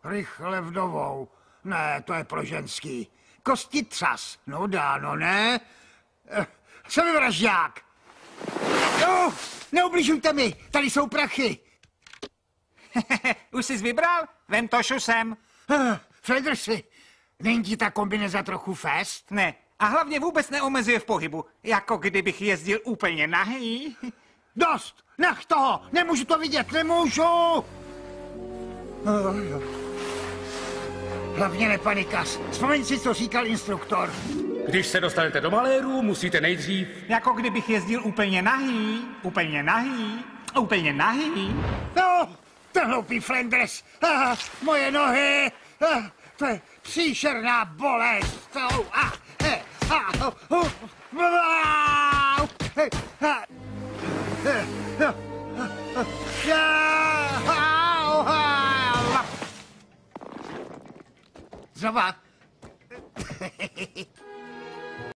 Rychle vdovou. Ne, to je pro ženský. Kostitřas. No dáno, ne? Sebevražďák. No, neubližujte mi, tady jsou prachy. Už jsi vybral? Vem to šusem. Federsi, není ti ta kombineza trochu fest? Ne, a hlavně vůbec neomezuje v pohybu. Jako kdybych jezdil úplně nahý. Dost! Nech toho! Nemůžu to vidět, nemůžu! Hlavně nepanikař. Vzpomeň si, co říkal instruktor. Když se dostanete do maléru, musíte nejdřív... Jako kdybych jezdil úplně nahý, úplně nahý, úplně nahý. No, ten hloupý Flanders. Moje nohy. To je příšerná bolest. Znova.